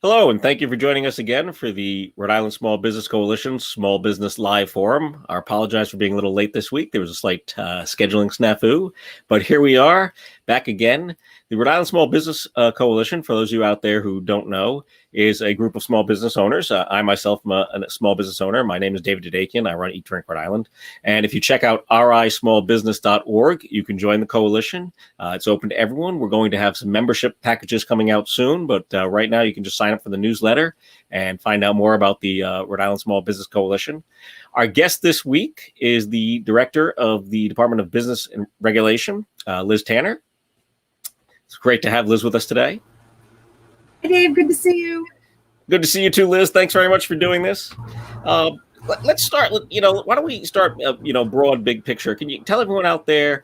Hello, and thank you for joining us again for the Rhode Island Small Business Coalition Small Business Live Forum. I apologize for being a little late this week. There was a slight scheduling snafu, but here we are back again. The Rhode Island Small Business Coalition, for those of you out there who don't know, is a group of small business owners. I myself am a small business owner. My name is David Dadakian. I run Eat Drink Rhode Island. And if you check out rismallbusiness.org, you can join the coalition. It's open to everyone. We're going to have some membership packages coming out soon, but right now you can just sign up for the newsletter and find out more about the Rhode Island Small Business Coalition. Our guest this week is the director of the Department of Business and Regulation, Liz Tanner. It's great to have Liz with us today. Hey, Dave. Good to see you. Good to see you too, Liz. Thanks very much for doing this. Let's start. Why don't we start? Broad, big picture. Can you tell everyone out there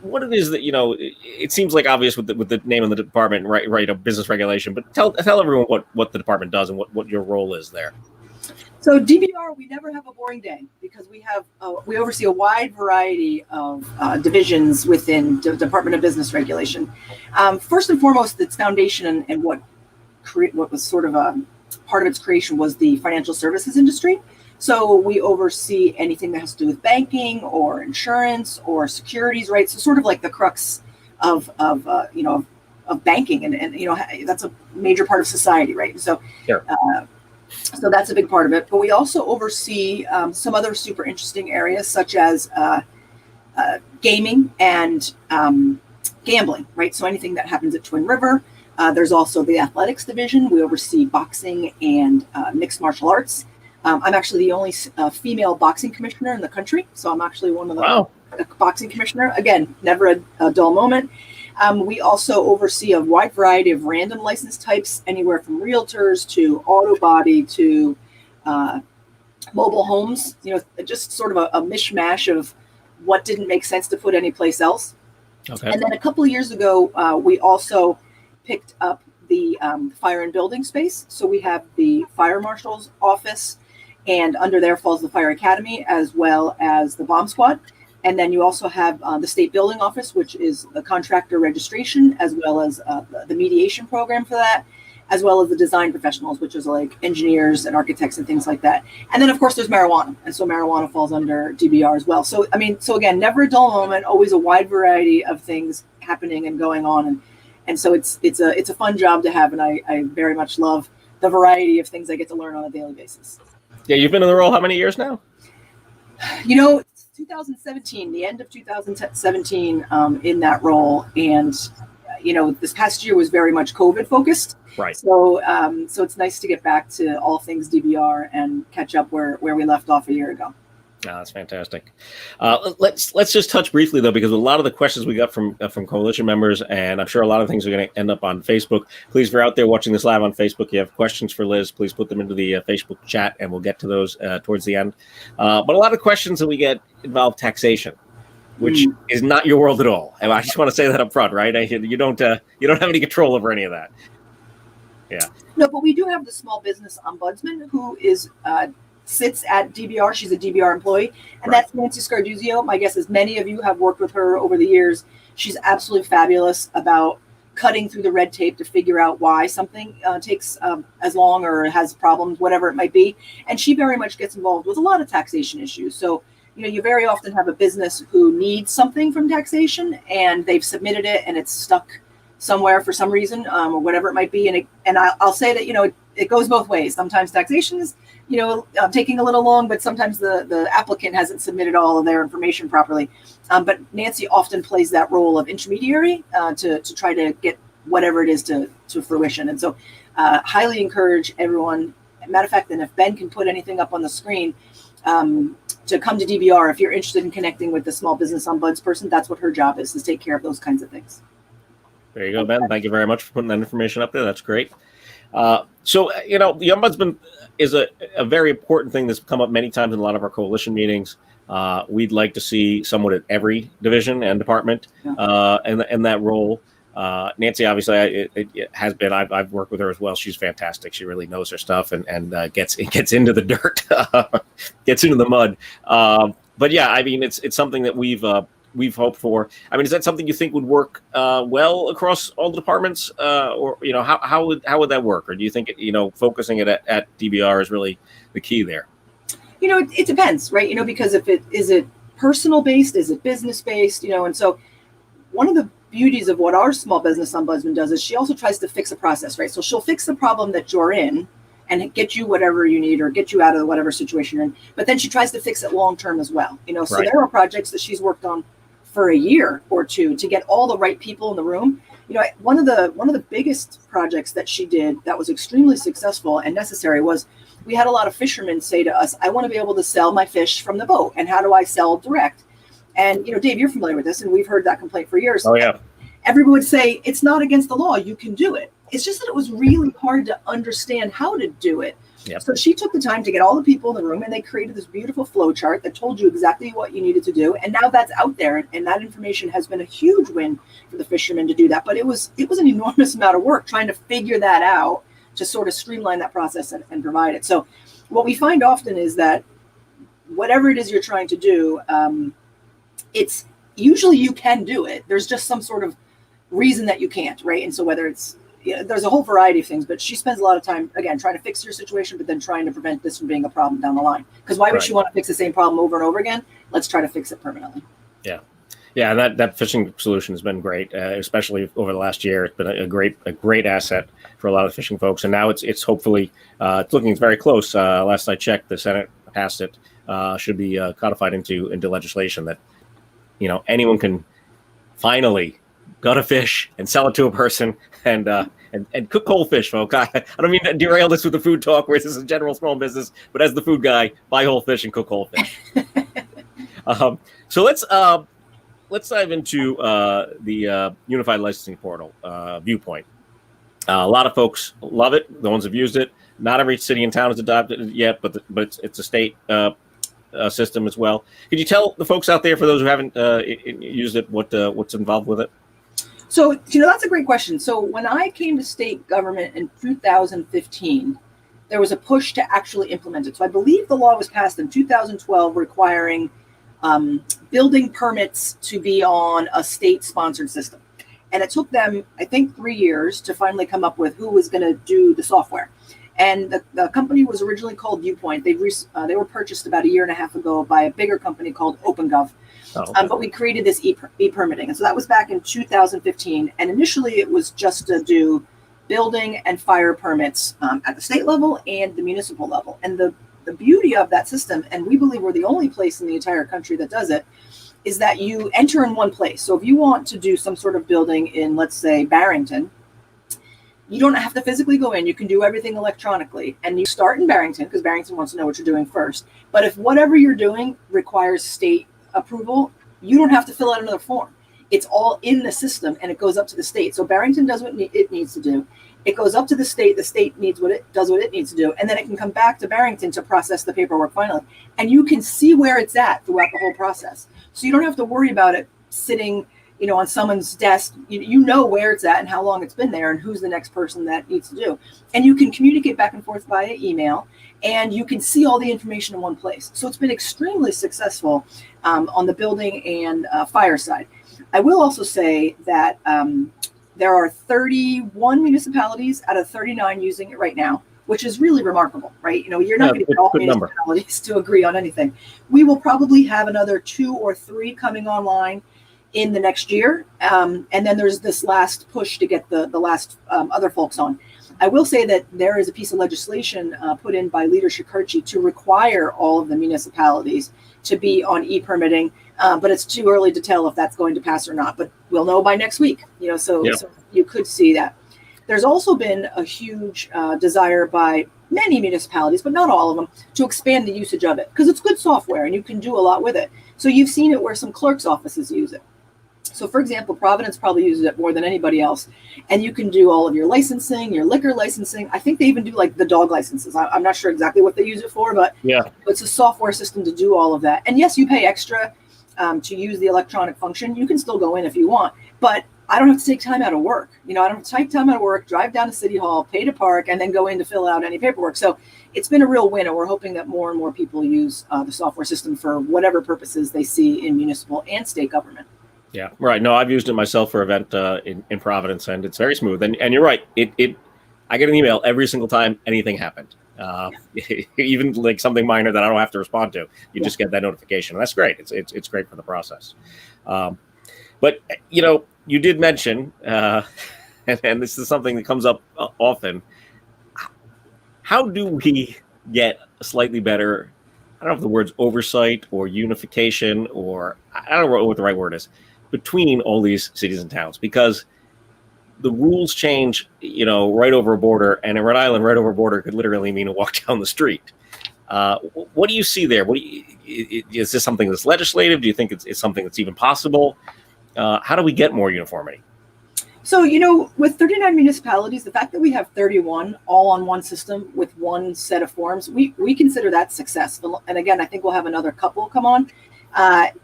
what it is that It seems like obvious with the name of the department, right? Business regulation. But tell everyone what the department does and what your role is there. So DBR, we never have a boring day because we oversee a wide variety of divisions within the Department of Business Regulation. First and foremost, its foundation and what was sort of a part of its creation was the financial services industry. So we oversee anything that has to do with banking or insurance or securities, right? So sort of like the crux of banking, and that's a major part of society, right? So. Sure. So that's a big part of it. But we also oversee some other super interesting areas, such as gaming and gambling, right? So anything that happens at Twin River. There's also the athletics division. We oversee boxing and mixed martial arts. I'm actually the only female boxing commissioner in the country. So I'm actually one of the boxing commissioner. Again, never a dull moment. We also oversee a wide variety of random license types, anywhere from realtors to auto body to mobile homes, just sort of a mishmash of what didn't make sense to put anyplace else. Okay. And then a couple of years ago, we also picked up the fire and building space. So we have the fire marshal's office, and under there falls the fire academy, as well as the bomb squad. And then you also have the state building office, which is the contractor registration, as well as the mediation program for that, as well as the design professionals, which is like engineers and architects and things like that. And then, of course, there's marijuana. And so marijuana falls under DBR as well. So, so again, never a dull moment, always a wide variety of things happening and going on. And so it's a fun job to have. And I very much love the variety of things I get to learn on a daily basis. Yeah, you've been in the role how many years now? 2017, the end of 2017, in that role, and this past year was very much COVID focused. Right. So it's nice to get back to all things DBR and catch up where we left off a year ago. That's fantastic. Let's just touch briefly though, because a lot of the questions we got from coalition members, and I'm sure a lot of things are going to end up on Facebook. Please, if you're out there watching this live on Facebook, you have questions for Liz, please put them into the Facebook chat, and we'll get to those towards the end. But a lot of questions that we get involve taxation, which is not your world at all. And I just want to say that up front, right? You don't have any control over any of that. Yeah. No, but we do have the small business ombudsman who is sits at DBR. She's a DBR employee, and That's Nancy Scarduzio. My guess is many of you have worked with her over the years. She's absolutely fabulous about cutting through the red tape to figure out why something takes as long or has problems, whatever it might be. And she very much gets involved with a lot of taxation issues. So, you very often have a business who needs something from taxation, and they've submitted it, and it's stuck somewhere for some reason, or whatever it might be. And I'll say that, it goes both ways. Sometimes taxation is, taking a little long, but sometimes the applicant hasn't submitted all of their information properly. But Nancy often plays that role of intermediary to try to get whatever it is to fruition. And so highly encourage everyone. Matter of fact, and if Ben can put anything up on the screen, to come to DBR if you're interested in connecting with the small business ombudsperson. That's what her job is, to take care of those kinds of things. There you go, Ben. Thank you very much for putting that information up there. That's great. So, the ombudsman is a very important thing that's come up many times in a lot of our coalition meetings. We'd like to see someone at every division and department in that role. Nancy, obviously, it has been. I've worked with her as well. She's fantastic. She really knows her stuff and gets into the dirt, gets into the mud. But yeah, it's something that we've we've hoped for. I mean, is that something you think would work well across all the departments, or how would that work? Or do you think focusing it at DBR is really the key there? It depends, right? Because if it personal based, is it business based? And so one of the beauties of what our small business ombudsman does is she also tries to fix a process, right? So she'll fix the problem that you're in and get you whatever you need or get you out of whatever situation you're in. But then she tries to fix it long term as well. So Right. there are projects that she's worked on for a year or two to get all the right people in the room. One of the biggest projects that she did that was extremely successful and necessary was we had a lot of fishermen say to us, I want to be able to sell my fish from the boat. And how do I sell direct? And, Dave, you're familiar with this, and we've heard that complaint for years. Oh, yeah. Everyone would say, it's not against the law. You can do it. It's just that it was really hard to understand how to do it. Yep. So she took the time to get all the people in the room, and they created this beautiful flow chart that told you exactly what you needed to do. And now that's out there, and that information has been a huge win for the fishermen to do that. But it was an enormous amount of work trying to figure that out to sort of streamline that process and provide it. So what we find often is that whatever it is you're trying to do, it's usually you can do it. There's just some sort of reason that you can't, right? And so whether it's, there's a whole variety of things, but she spends a lot of time, again, trying to fix your situation, but then trying to prevent this from being a problem down the line. Because why would Right. she want to fix the same problem over and over again? Let's try to fix it permanently. Yeah, and that fishing solution has been great, especially over the last year. It's been a great asset for a lot of fishing folks, and now it's hopefully it's looking very close. Last I checked, the Senate passed it. Should be codified into legislation that anyone can finally gut a fish and sell it to a person and cook whole fish, folks. I don't mean to derail this with the food talk, where this is a general small business, but as the food guy, buy whole fish and cook whole fish. So let's dive into the Unified Licensing Portal, Viewpoint. A lot of folks love it. The ones who've used it. Not every city and town has adopted it yet, but it's a state system as well. Could you tell the folks out there, for those who haven't used it, what's involved with it? So, that's a great question. So when I came to state government in 2015, there was a push to actually implement it. So I believe the law was passed in 2012 requiring building permits to be on a state-sponsored system. And it took them, I think, 3 years to finally come up with who was going to do the software. And the company was originally called Viewpoint. They were purchased about a year and a half ago by a bigger company called OpenGov. Oh, okay. But we created this e-permitting. And so that was back in 2015. And initially it was just to do building and fire permits at the state level and the municipal level. And the beauty of that system, and we believe we're the only place in the entire country that does it, is that you enter in one place. So if you want to do some sort of building in, let's say, Barrington, you don't have to physically go in. You can do everything electronically. And you start in Barrington because Barrington wants to know what you're doing first. But if whatever you're doing requires state approval, you don't have to fill out another form. It's all in the system and it goes up to the state. So Barrington does what it needs to do. It goes up to the state needs what it needs to do. And then it can come back to Barrington to process the paperwork finally. And you can see where it's at throughout the whole process. So you don't have to worry about it sitting, on someone's desk. You know where it's at and how long it's been there and who's the next person that needs to do. And you can communicate back and forth via email, and you can see all the information in one place. So it's been extremely successful on the building and fire side. I will also say that there are 31 municipalities out of 39 using it right now, which is really remarkable, right? You're not going to get all municipalities to agree on anything. We will probably have another 2 or 3 coming online in the next year. And then there's this last push to get the last other folks on. I will say that there is a piece of legislation put in by Leader Shikarchi to require all of the municipalities to be on e-permitting, but it's too early to tell if that's going to pass or not. But we'll know by next week. So you could see that. There's also been a huge desire by many municipalities, but not all of them, to expand the usage of it because it's good software and you can do a lot with it. So you've seen it where some clerks' offices use it. So, for example, Providence probably uses it more than anybody else. And you can do all of your licensing, your liquor licensing. I think they even do like the dog licenses. I'm not sure exactly what they use it for, but it's a software system to do all of that. And yes, you pay extra to use the electronic function. You can still go in if you want. But I don't have to take time out of work. I don't have to take time out of work, drive down to City Hall, pay to park, and then go in to fill out any paperwork. So it's been a real win, and we're hoping that more and more people use the software system for whatever purposes they see in municipal and state government. Yeah, right. No, I've used it myself for an event in Providence, and it's very smooth. And you're right. I get an email every single time anything happened. Even like something minor that I don't have to respond to. You just get that notification. And that's great. It's great for the process. But you did mention, and this is something that comes up often. How do we get a slightly better, I don't know if the word's oversight or unification, or I don't know what the right word is, between all these cities and towns? Because the rules change, right over a border, and in Rhode Island, right over a border could literally mean a walk down the street. What do you see there? Is this something that's legislative? Do you think it's something that's even possible? How do we get more uniformity? So, with 39 municipalities, the fact that we have 31 all on one system with one set of forms, we consider that successful. And again, I think we'll have another couple come on.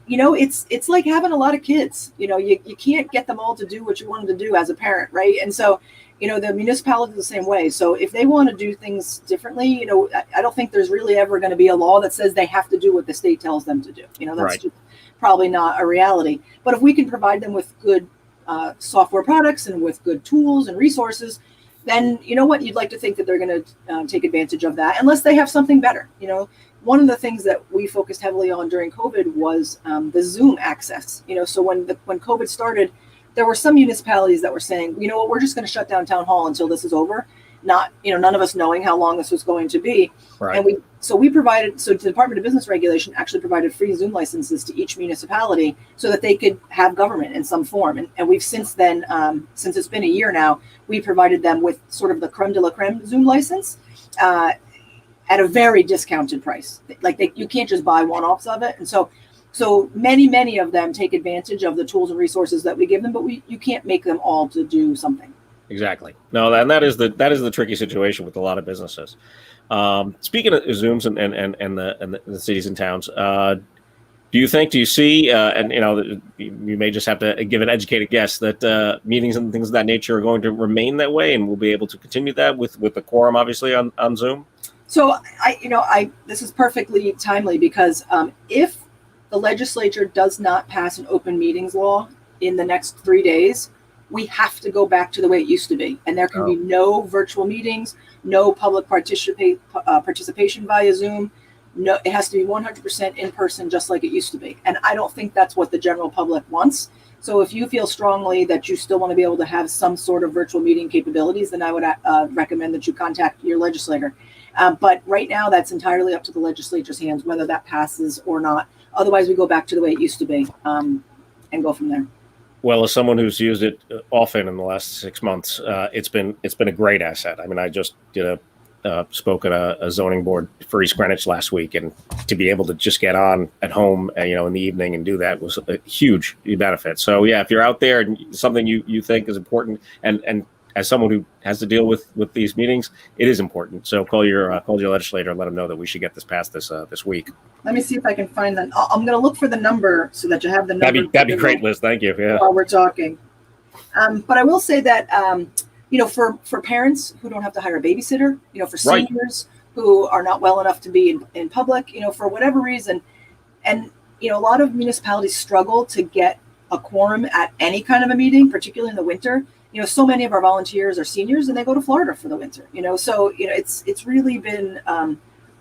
It's like having a lot of kids. You can't get them all to do what you want them to do as a parent, right? And so, the municipality is the same way. So if they want to do things differently, I don't think there's really ever going to be a law that says they have to do what the state tells them to do. That's right. Just probably not a reality. But if we can provide them with good software products and with good tools and resources, then you'd like to think that they're going to take advantage of that, unless they have something better. One of the things that we focused heavily on during COVID was the Zoom access. So when COVID started, there were some municipalities that were saying, we're just going to shut down town hall until this is over. Not, none of us knowing how long this was going to be. Right. And the Department of Business Regulation actually provided free Zoom licenses to each municipality so that they could have government in some form. And we've since then, since it's been a year now, we provided them with sort of the creme de la creme Zoom license at a very discounted price. You can't just buy one-offs of it. And so many of them take advantage of the tools and resources that we give them, but you can't make them all to do something. Exactly. No, and that is the tricky situation with a lot of businesses. Speaking of Zooms and the cities and towns, do you see, and you may just have to give an educated guess that meetings and things of that nature are going to remain that way, and we'll be able to continue that with the quorum, obviously, on Zoom? So this is perfectly timely because if the legislature does not pass an open meetings law in the next 3 days, we have to go back to the way it used to be. And there can be no virtual meetings, no public participation via Zoom. No, it has to be 100% in person, just like it used to be. And I don't think that's what the general public wants. So if you feel strongly that you still want to be able to have some sort of virtual meeting capabilities, then I would recommend that you contact your legislator. But right now, that's entirely up to the legislature's hands, whether that passes or not. Otherwise, we go back to the way it used to be and go from there. Well, as someone who's used it often in the last 6 months, it's been a great asset. I mean, I just spoke at a zoning board for East Greenwich last week, and to be able to just get on at home, in the evening and do that was a huge benefit. So yeah, if you're out there and something you think is important, and as someone who has to deal with these meetings, it is important. So call your legislator and let them know that we should get this passed this week. Let me see if I can find that. I'm going to look for the number so that you have the number. That'd be great, Liz. Thank you. Yeah. While we're talking, but I will say that for parents who don't have to hire a babysitter, for seniors who are not well enough to be in public, for whatever reason, and a lot of municipalities struggle to get a quorum at any kind of a meeting, particularly in the winter. So many of our volunteers are seniors and they go to Florida for the winter, so, it's really been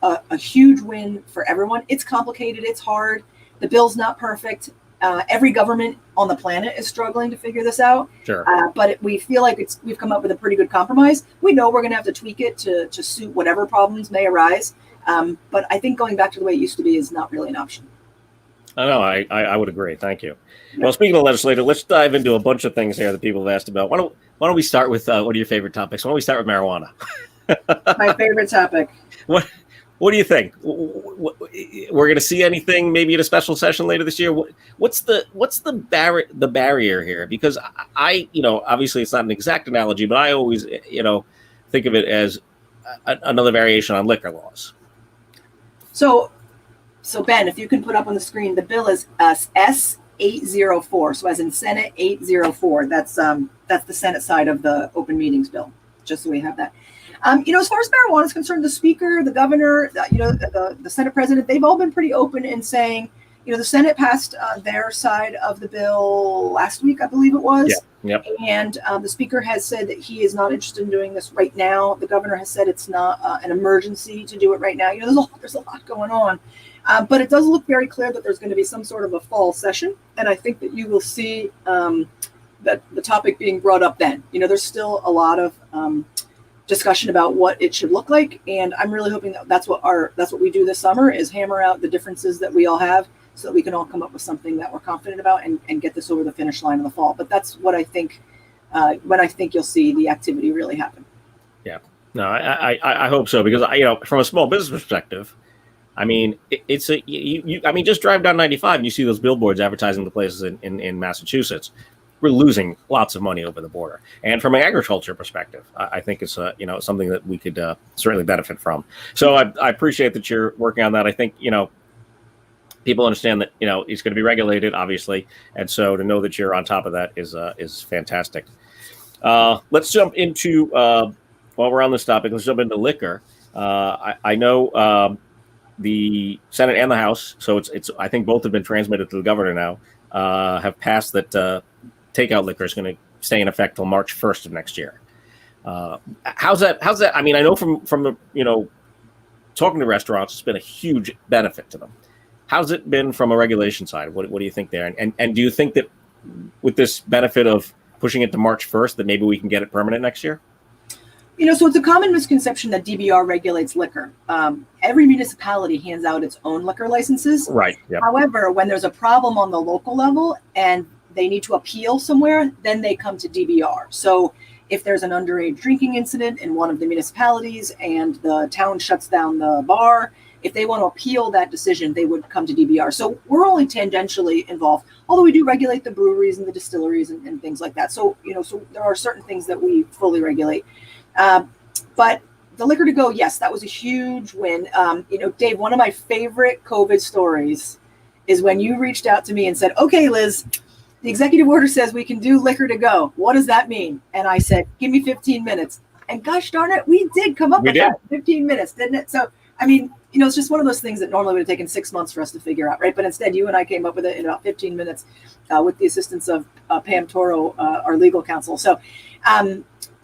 a huge win for everyone. It's complicated. It's hard. The bill's not perfect. Every government on the planet is struggling to figure this out. Sure. But we feel like we've come up with a pretty good compromise. We know we're going to have to tweak it to suit whatever problems may arise. But I think going back to the way it used to be is not really an option. I know. I would agree. Thank you. Yeah. Well, speaking of legislator, let's dive into a bunch of things here that people have asked about. Why don't we start with one of your favorite topics? Why don't we start with marijuana? My favorite topic. What do you think? We're going to see anything maybe in a special session later this year? What's the barrier here? Because I obviously it's not an exact analogy, but I always think of it as another variation on liquor laws. So Ben, if you can put up on the screen, the bill is S 804. So as in Senate 804, that's the Senate side of the open meetings bill, just so we have that. As far as marijuana is concerned, the speaker, the governor, the Senate president, they've all been pretty open in saying, the Senate passed their side of the bill last week, I believe it was. Yeah. Yep. And the speaker has said that he is not interested in doing this right now. The governor has said it's not an emergency to do it right now. There's a lot going on. But it does look very clear that there's going to be some sort of a fall session. And I think that you will see that the topic being brought up then. There's still a lot of discussion about what it should look like. And I'm really hoping that that's what we do this summer, is hammer out the differences that we all have, so that we can all come up with something that we're confident about and get this over the finish line in the fall. But that's what I think, when I think you'll see the activity really happen. Yeah, no, I hope so, because from a small business perspective, I mean, it's just drive down 95 and you see those billboards advertising the places in Massachusetts. We're losing lots of money over the border. And from an agriculture perspective, I think it's something that we could certainly benefit from. So I appreciate that you're working on that. I think people understand that it's going to be regulated, obviously, and so to know that you're on top of that is fantastic. Let's jump into while we're on this topic. Let's jump into liquor. I know the Senate and the House, so it's I think both have been transmitted to the governor now. Have passed that takeout liquor is going to stay in effect till March 1st of next year. How's that? I mean, I know from talking to restaurants, it's been a huge benefit to them. How's it been from a regulation side? What do you think there? And do you think that with this benefit of pushing it to March 1st, that maybe we can get it permanent next year? So it's a common misconception that DBR regulates liquor. Every municipality hands out its own liquor licenses. Right. Yep. However, when there's a problem on the local level and they need to appeal somewhere, then they come to DBR. So if there's an underage drinking incident in one of the municipalities and the town shuts down the bar, if they want to appeal that decision, they would come to DBR. So we're only tangentially involved, although we do regulate the breweries and the distilleries and things like that. So, so there are certain things that we fully regulate. But the liquor to go, yes, that was a huge win. Dave, one of my favorite COVID stories is when you reached out to me and said, okay, Liz, the executive order says we can do liquor to go. What does that mean? And I said, give me 15 minutes. And gosh darn it, we did come up with that 15 minutes, didn't it? So, I mean, it's just one of those things that normally would have taken 6 months for us to figure out, right? But instead, you and I came up with it in about 15 minutes with the assistance of Pam Toro, our legal counsel. So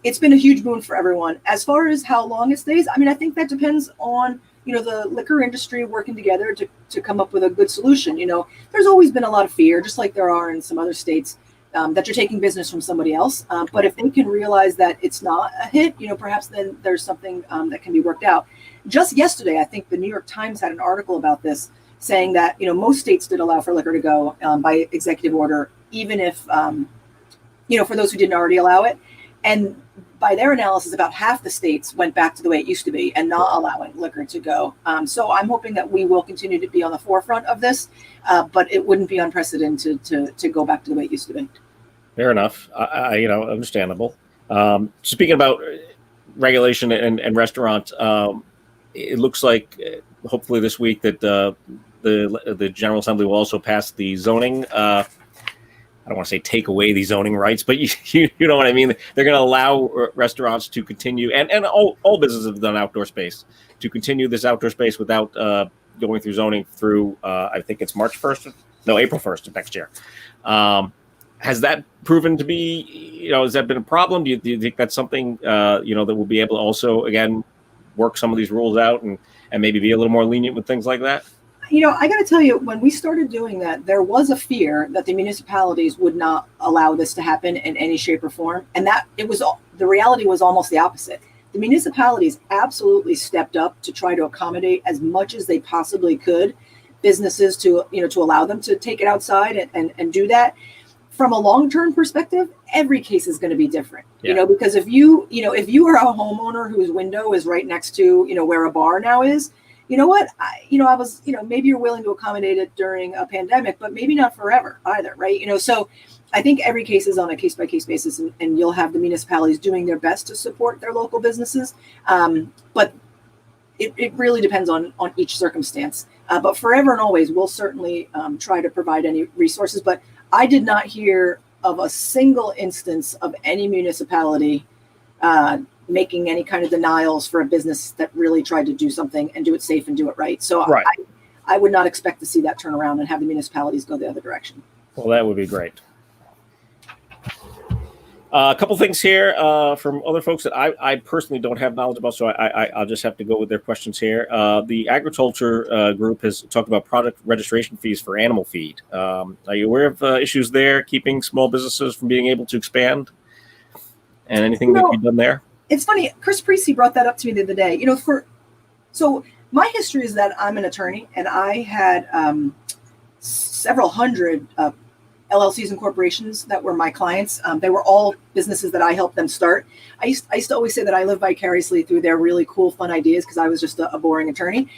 it's been a huge boon for everyone. As far as how long it stays, I mean, I think that depends on, the liquor industry working together to come up with a good solution. There's always been a lot of fear, just like there are in some other states, that you're taking business from somebody else. But if they can realize that it's not a hit, perhaps then there's something that can be worked out. Just yesterday, I think the New York Times had an article about this saying that, most states did allow for liquor to go by executive order, even if, for those who didn't already allow it. And by their analysis, about half the states went back to the way it used to be and not allowing liquor to go. So I'm hoping that we will continue to be on the forefront of this, but it wouldn't be unprecedented to go back to the way it used to be. Fair enough. Understandable. Speaking about regulation and restaurants, it looks like hopefully this week that the General Assembly will also pass the zoning. I don't want to say take away the zoning rights, but you know what I mean. They're going to allow restaurants to continue, and all businesses have done outdoor space, to continue this outdoor space without going through zoning through, I think it's April 1st of next year. Has that proven to be, has that been a problem? Do you think that's something, that we'll be able to also, again, work some of these rules out and maybe be a little more lenient with things like that? I got to tell you, when we started doing that, there was a fear that the municipalities would not allow this to happen in any shape or form. And the reality was almost the opposite. The municipalities absolutely stepped up to try to accommodate as much as they possibly could businesses to allow them to take it outside and do that. From a long-term perspective, every case is going to be different, because if you are a homeowner whose window is right next to, where a bar now is, I was, maybe you're willing to accommodate it during a pandemic, but maybe not forever either, right? So I think every case is on a case-by-case basis, and you'll have the municipalities doing their best to support their local businesses. But it really depends on each circumstance. But forever and always, we'll certainly try to provide any resources. But I did not hear of a single instance of any municipality making any kind of denials for a business that really tried to do something and do it safe and do it right. So Right. I would not expect to see that turn around and have the municipalities go the other direction. Well, that would be great. A couple things here from other folks that I personally don't have knowledge about, so I'll just have to go with their questions here. The agriculture group has talked about product registration fees for animal feed. Are you aware of issues there, keeping small businesses from being able to expand? And anything that can be done there? It's funny, Chris Precy brought that up to me the other day. So my history is that I'm an attorney, and I had several hundred LLCs and corporations that were my clients. They were all businesses that I helped them start. I used to always say that I live vicariously through their really cool, fun ideas because I was just a boring attorney.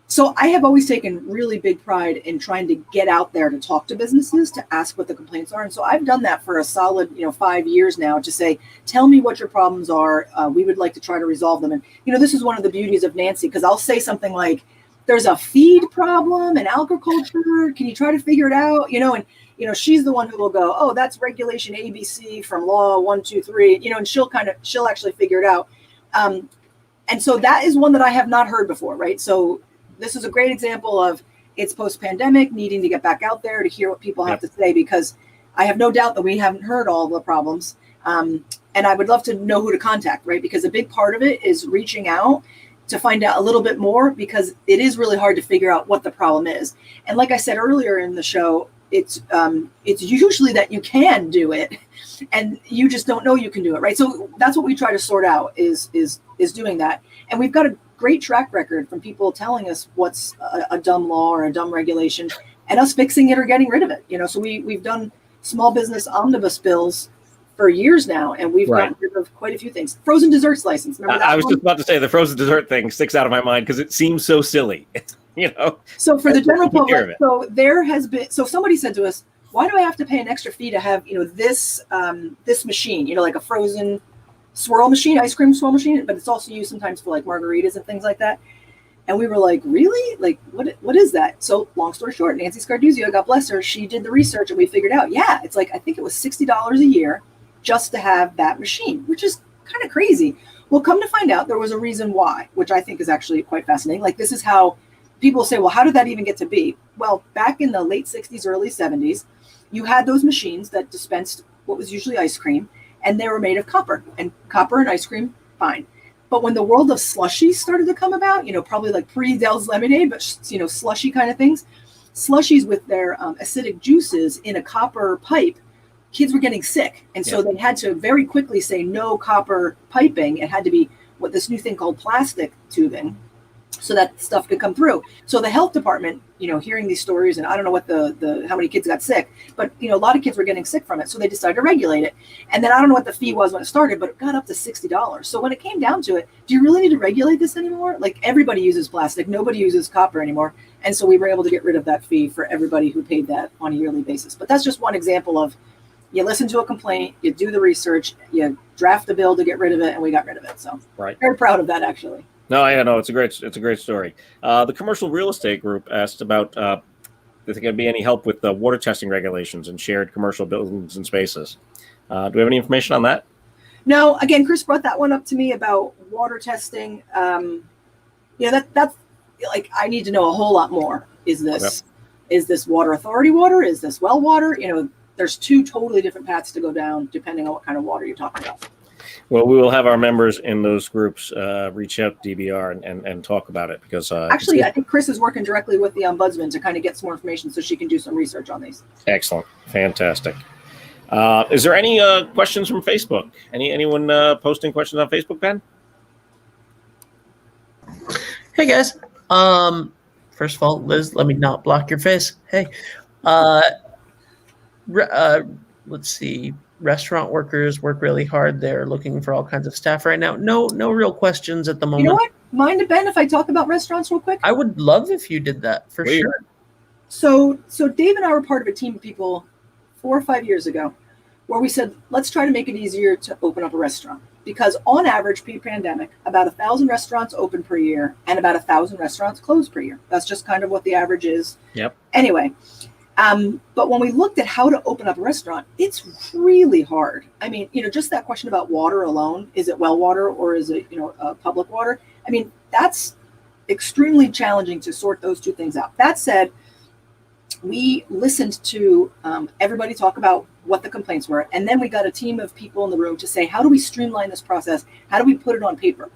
So I have always taken really big pride in trying to get out there to talk to businesses, to ask what the complaints are. And so I've done that for a solid, 5 years now, to say, tell me what your problems are. We would like to try to resolve them. And, this is one of the beauties of Nancy, because I'll say something like, there's a feed problem in agriculture. Can you try to figure it out? And she's the one who will go, oh, that's regulation ABC from law 123, and she'll actually figure it out. And so that is one that I have not heard before, right? So this is a great example of it's post-pandemic, needing to get back out there to hear what people have to say, because I have no doubt that we haven't heard all the problems. And I would love to know who to contact, right? Because a big part of it is reaching out to find out a little bit more, because it is really hard to figure out what the problem is. And like I said earlier in the show, it's usually that you can do it and you just don't know you can do it, right? So that's what we try to sort out is doing that. And we've got a great track record from people telling us what's a dumb law or a dumb regulation, and us fixing it or getting rid of it. So we've done small business omnibus bills for years now, and we've gotten rid of quite a few things. Frozen desserts license. Remember that? I was just about to say the frozen dessert thing sticks out of my mind because it seems so silly. So for the general public, so somebody said to us, why do I have to pay an extra fee to have this machine, like a frozen swirl machine, ice cream swirl machine, but it's also used sometimes for like margaritas and things like that. And we were like, really? Like, what is that? So long story short, Nancy Scarduzio, God bless her, she did the research and we figured out, it's like, I think it was $60 a year just to have that machine, which is kind of crazy. Well, come to find out, there was a reason why, which I think is actually quite fascinating. Like, this is how people say, well, how did that even get to be? Well, back in the late 60s, early 70s, you had those machines that dispensed what was usually ice cream, and they were made of copper and ice cream, fine. But when the world of slushies started to come about, probably like pre-Dell's lemonade, but, slushy kind of things, slushies with their acidic juices in a copper pipe, kids were getting sick. And so they had to very quickly say no copper piping. It had to be this new thing called plastic tubing, so that stuff could come through. So the health department, hearing these stories, and I don't know what how many kids got sick, but a lot of kids were getting sick from it. So they decided to regulate it. And then I don't know what the fee was when it started, but it got up to $60. So when it came down to it, do you really need to regulate this anymore? Like, everybody uses plastic, nobody uses copper anymore. And so we were able to get rid of that fee for everybody who paid that on a yearly basis. But that's just one example of, you listen to a complaint, you do the research, you draft the bill to get rid of it, and we got rid of it. So very proud of that, actually. No, it's a great story. The commercial real estate group asked about if there can be any help with the water testing regulations and shared commercial buildings and spaces. Do we have any information on that? No, again, Chris brought that one up to me about water testing. That's like, I need to know a whole lot more. Is this water authority water? Is this well water? There's two totally different paths to go down depending on what kind of water you're talking about. Well, we will have our members in those groups reach out to DBR and talk about it, because actually, I think Chris is working directly with the ombudsman to kind of get some more information so she can do some research on these. Excellent. Fantastic. Is there any questions from Facebook? Anyone posting questions on Facebook, Ben? Hey, guys. First of all, Liz, let me not block your face. Hey. Let's see. Restaurant workers work really hard. They're looking for all kinds of staff right now. No real questions at the moment. You know what? Mind, Ben, if I talk about restaurants real quick? I would love if you did that, for sure. So Dave and I were part of a team of people 4 or 5 years ago where we said, let's try to make it easier to open up a restaurant. because on average, pre-pandemic, about 1,000 restaurants open per year and about 1,000 restaurants close per year. That's just kind of what the average is. Yep. Anyway, but when we looked at how to open up a restaurant, it's really hard. I mean, just that question about water alone, is it well water or is it, public water? I mean, that's extremely challenging to sort those two things out. That said, we listened to everybody talk about what the complaints were. And then we got a team of people in the room to say, how do we streamline this process? How do we put it on paper?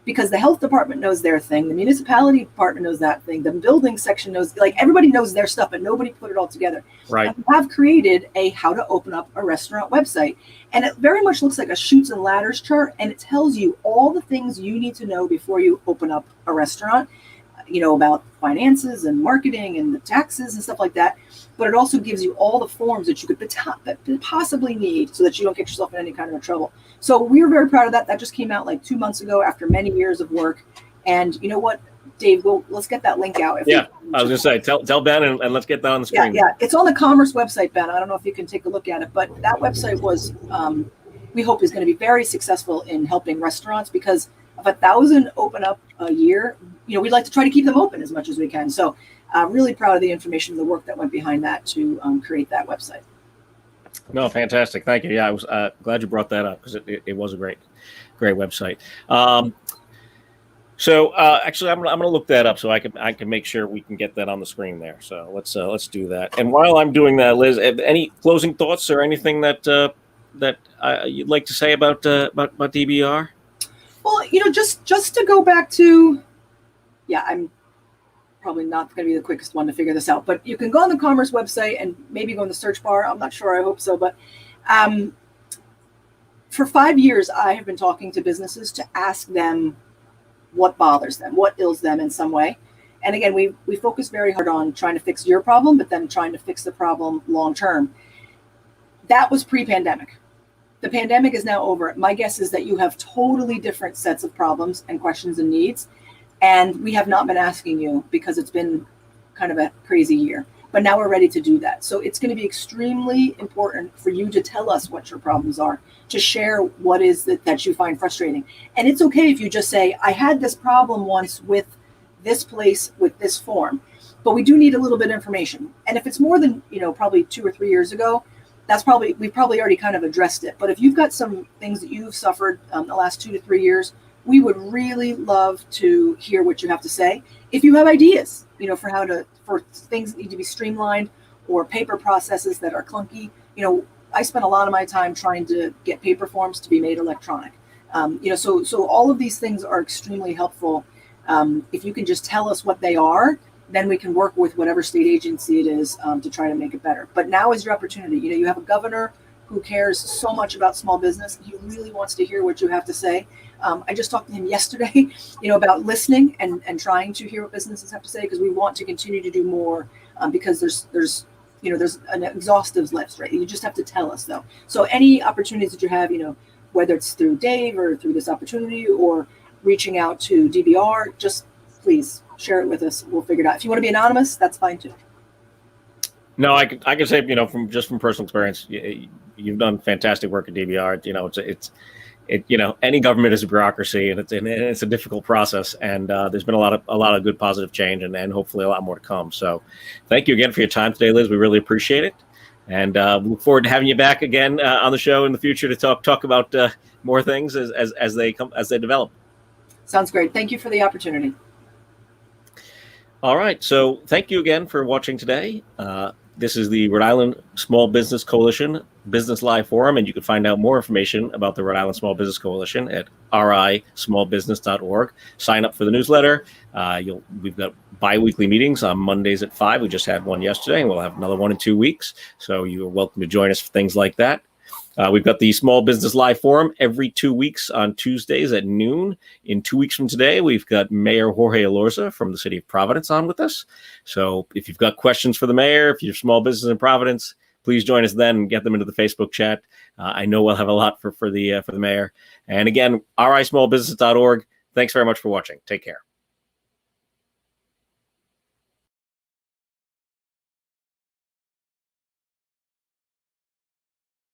Because the health department knows their thing. The municipality department knows that thing. The building section knows, like everybody knows their stuff, but nobody put it all together. Right. And we have created a how to open up a restaurant website. And it very much looks like a chutes and ladders chart. And it tells you all the things you need to know before you open up a restaurant, about finances and marketing and the taxes and stuff like that. But it also gives you all the forms that you could possibly need so that you don't get yourself in any kind of trouble. So we were very proud of that. That just came out like 2 months ago after many years of work. And you know what, Dave, let's get that link out. I was going to say, tell Ben and let's get that on the screen. Yeah, it's on the Commerce website, Ben. I don't know if you can take a look at it, but that website was, we hope is going to be very successful in helping restaurants, because if 1,000 open up a year, we'd like to try to keep them open as much as we can. So really proud of the information, the work that went behind that to create that website. No, fantastic. Thank you. Yeah, I was glad you brought that up, because it was a great website. So actually, I'm going to look that up so I can make sure we can get that on the screen there. So let's do that. And while I'm doing that, Liz, any closing thoughts or anything that you'd like to say about DBR? Well, just to go back to, I'm probably not going to be the quickest one to figure this out, but you can go on the Commerce website and maybe go in the search bar. I'm not sure. I hope so. But for 5 years, I have been talking to businesses to ask them what bothers them, what ails them in some way. And again, we focus very hard on trying to fix your problem, but then trying to fix the problem long term. That was pre-pandemic. The pandemic is now over. My guess is that you have totally different sets of problems and questions and needs. And we have not been asking you because it's been kind of a crazy year. But now we're ready to do that. So it's going to be extremely important for you to tell us what your problems are, to share what is that you find frustrating. And it's okay if you just say, I had this problem once with this place, with this form. But we do need a little bit of information. And if it's more than, probably 2 or 3 years ago, we've probably already kind of addressed it. But if you've got some things that you've suffered the last 2 to 3 years, we would really love to hear what you have to say. If you have ideas, for things that need to be streamlined or paper processes that are clunky, I spent a lot of my time trying to get paper forms to be made electronic. So all of these things are extremely helpful. If you can just tell us what they are, then we can work with whatever state agency it is to try to make it better. But now is your opportunity. You have a governor who cares so much about small business. He really wants to hear what you have to say. I just talked to him yesterday, about listening and trying to hear what businesses have to say, because we want to continue to do more because there's an exhaustive list, right? You just have to tell us though. So any opportunities that you have, whether it's through Dave or through this opportunity or reaching out to DBR, just please share it with us. We'll figure it out. If you want to be anonymous, that's fine too. No, I can say, from personal experience, you've done fantastic work at DBR. Any government is a bureaucracy, and it's a difficult process. And there's been a lot of good positive change, and hopefully a lot more to come. So, thank you again for your time today, Liz. We really appreciate it, and look forward to having you back again on the show in the future to talk about more things as they develop. Sounds great. Thank you for the opportunity. All right. So, thank you again for watching today. This is the Rhode Island Small Business Coalition Business Live Forum, and you can find out more information about the Rhode Island Small Business Coalition at rismallbusiness.org. Sign up for the newsletter. We've got bi-weekly meetings on Mondays at 5. We just had one yesterday, and we'll have another one in 2 weeks. So you're welcome to join us for things like that. We've got the Small Business Live Forum every 2 weeks on Tuesdays at noon. In 2 weeks from today, we've got Mayor Jorge Elorza from the city of Providence on with us. So if you've got questions for the mayor, if you're a small business in Providence, please join us then and get them into the Facebook chat. I know we'll have a lot for the mayor. And again, rismallbusiness.org. Thanks very much for watching. Take care.